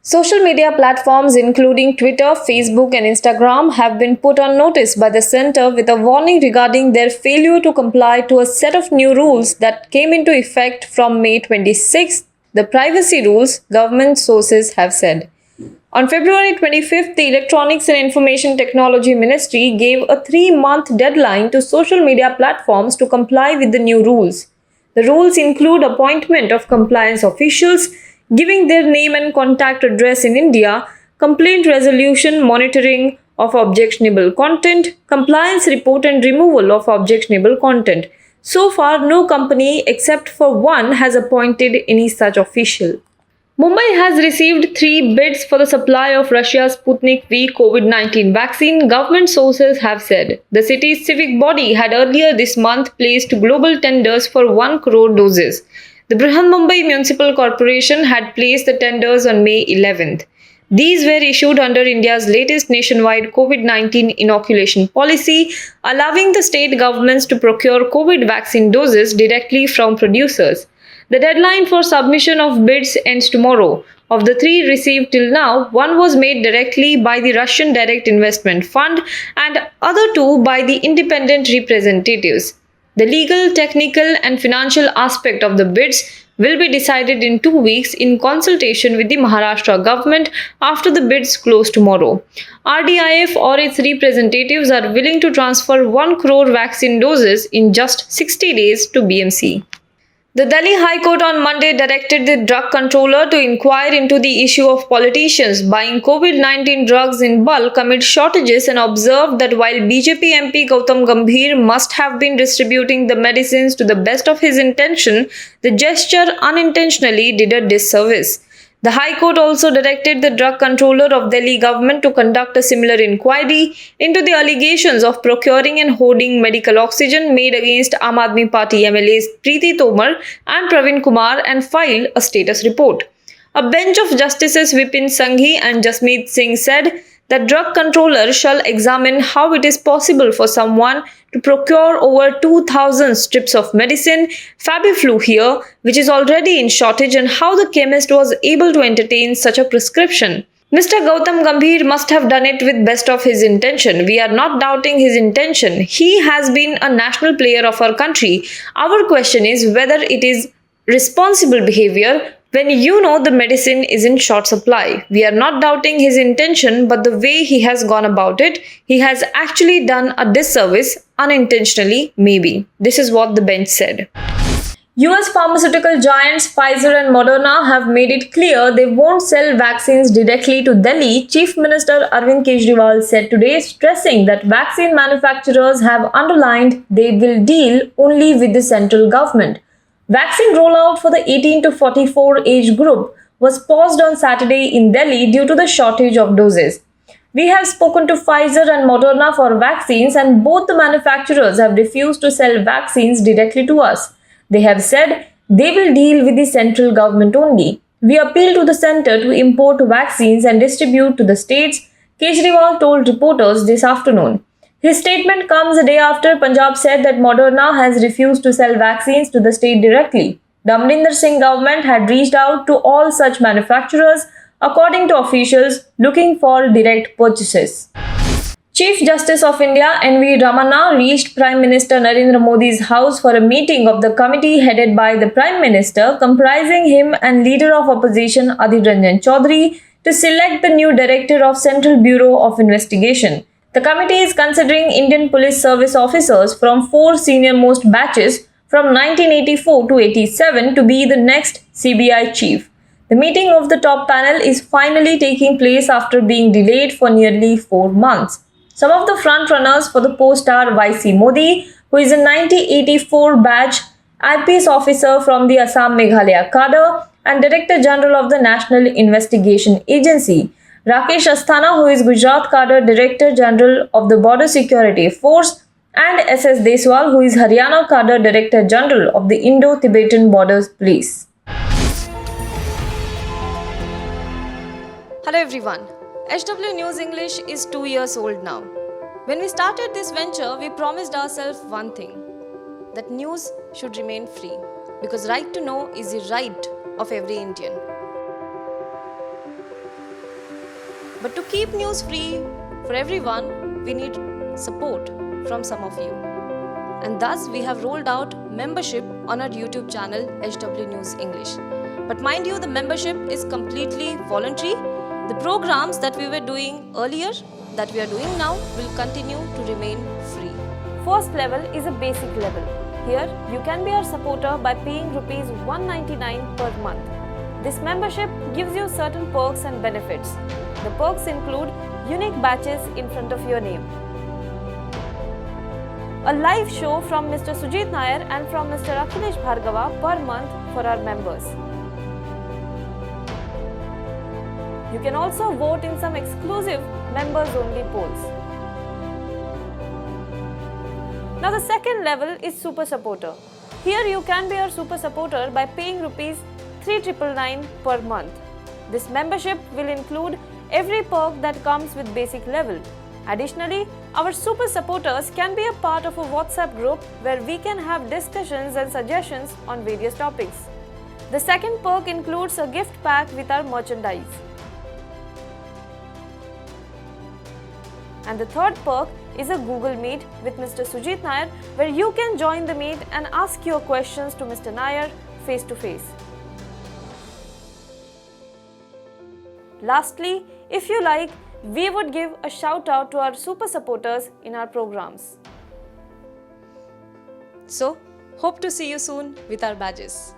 Social media platforms including Twitter, Facebook, and Instagram have been put on notice by the center with a warning regarding their failure to comply to a set of new rules that came into effect from May 26th. The privacy rules, government sources have said. On February 25th, the Electronics and Information Technology Ministry gave a 3-month deadline to social media platforms to comply with the new rules. The rules include appointment of compliance officials, giving their name and contact address in India, complaint resolution, monitoring of objectionable content, compliance report and removal of objectionable content. So far, no company except for one has appointed any such official. Mumbai has received 3 bids for the supply of Russia's Sputnik V COVID-19 vaccine, government sources have said. The city's civic body had earlier this month placed global tenders for 1 crore doses. The Mumbai Municipal Corporation had placed the tenders on May 11th. These were issued under India's latest nationwide COVID-19 inoculation policy, allowing the state governments to procure COVID vaccine doses directly from producers. The deadline for submission of bids ends tomorrow. Of the 3 received till now, 1 was made directly by the Russian Direct Investment Fund and other 2 by the independent representatives. The legal, technical and financial aspect of the bids will be decided in 2 weeks in consultation with the Maharashtra government after the bids close tomorrow. RDIF or its representatives are willing to transfer 1 crore vaccine doses in just 60 days to BMC. The Delhi High Court on Monday directed the drug controller to inquire into the issue of politicians buying COVID-19 drugs in bulk amid shortages and observed that while BJP MP Gautam Gambhir must have been distributing the medicines to the best of his intention, the gesture unintentionally did a disservice. The High Court also directed the drug controller of Delhi government to conduct a similar inquiry into the allegations of procuring and hoarding medical oxygen made against Aam Aadmi Party MLAs Preeti Tomar and Praveen Kumar and file a status report. A bench of Justices Vipin Sanghi and Jasmeet Singh said that drug controller shall examine how it is possible for someone to procure over 2,000 strips of medicine, Fabiflu which is already in shortage, and how the chemist was able to entertain such a prescription. Mr. Gautam Gambhir must have done it with best of his intention. We are not doubting his intention. He has been a national player of our country. Our question is whether it is responsible behavior when you know the medicine is in short supply. We are not doubting his intention, but the way he has gone about it, he has actually done a disservice, unintentionally maybe. This is what the bench said. US pharmaceutical giants Pfizer and Moderna have made it clear they won't sell vaccines directly to Delhi, Chief Minister Arvind Kejriwal said today, stressing that vaccine manufacturers have underlined they will deal only with the central government. Vaccine rollout for the 18 to 44 age group was paused on Saturday in Delhi due to the shortage of doses. We have spoken to Pfizer and Moderna for vaccines, and both the manufacturers have refused to sell vaccines directly to us. They have said they will deal with the central government only. We appeal to the center to import vaccines and distribute to the states, Kejriwal told reporters this afternoon. His statement comes a day after Punjab said that Moderna has refused to sell vaccines to the state directly. The Amrinder Singh government had reached out to all such manufacturers, according to officials, looking for direct purchases. Chief Justice of India N.V. Ramana reached Prime Minister Narendra Modi's house for a meeting of the committee headed by the Prime Minister, comprising him and Leader of Opposition Adhir Ranjan Chaudhary, to select the new Director of Central Bureau of Investigation. The committee is considering Indian Police Service officers from 4 senior-most batches from 1984 to 87 to be the next CBI chief. The meeting of the top panel is finally taking place after being delayed for nearly 4 months. Some of the front-runners for the post are YC Modi, who is a 1984 batch IPS officer from the Assam Meghalaya cadre and Director General of the National Investigation Agency, Rakesh Asthana, who is Gujarat cadre Director General of the Border Security Force, and SS Deswal, who is Haryana cadre Director General of the Indo-Tibetan Borders Police. Hello everyone. HW News English is 2 years old now. When we started this venture, we promised ourselves one thing, that news should remain free, because right to know is the right of every Indian. But to keep news free for everyone, we need support from some of you. And thus, we have rolled out membership on our YouTube channel HW News English. But mind you, the membership is completely voluntary. The programs that we were doing earlier, that we are doing now, will continue to remain free. First level is a basic level. Here, you can be our supporter by paying rupees 199 per month. This membership gives you certain perks and benefits. The perks include unique badges in front of your name, a live show from Mr. Sujit Nair and from Mr. Akhilesh Bhargava per month for our members. You can also vote in some exclusive members-only polls. Now the second level is Super Supporter. Here you can be our Super Supporter by paying rupees 3,999 per month. This membership will include every perk that comes with basic level. Additionally, our Super Supporters can be a part of a WhatsApp group where we can have discussions and suggestions on various topics. The second perk includes a gift pack with our merchandise. And the third perk is a Google Meet with Mr. Sujit Nair, where you can join the meet and ask your questions to Mr. Nair face to face. Lastly, if you like, we would give a shout out to our super supporters in our programs. So, hope to see you soon with our badges.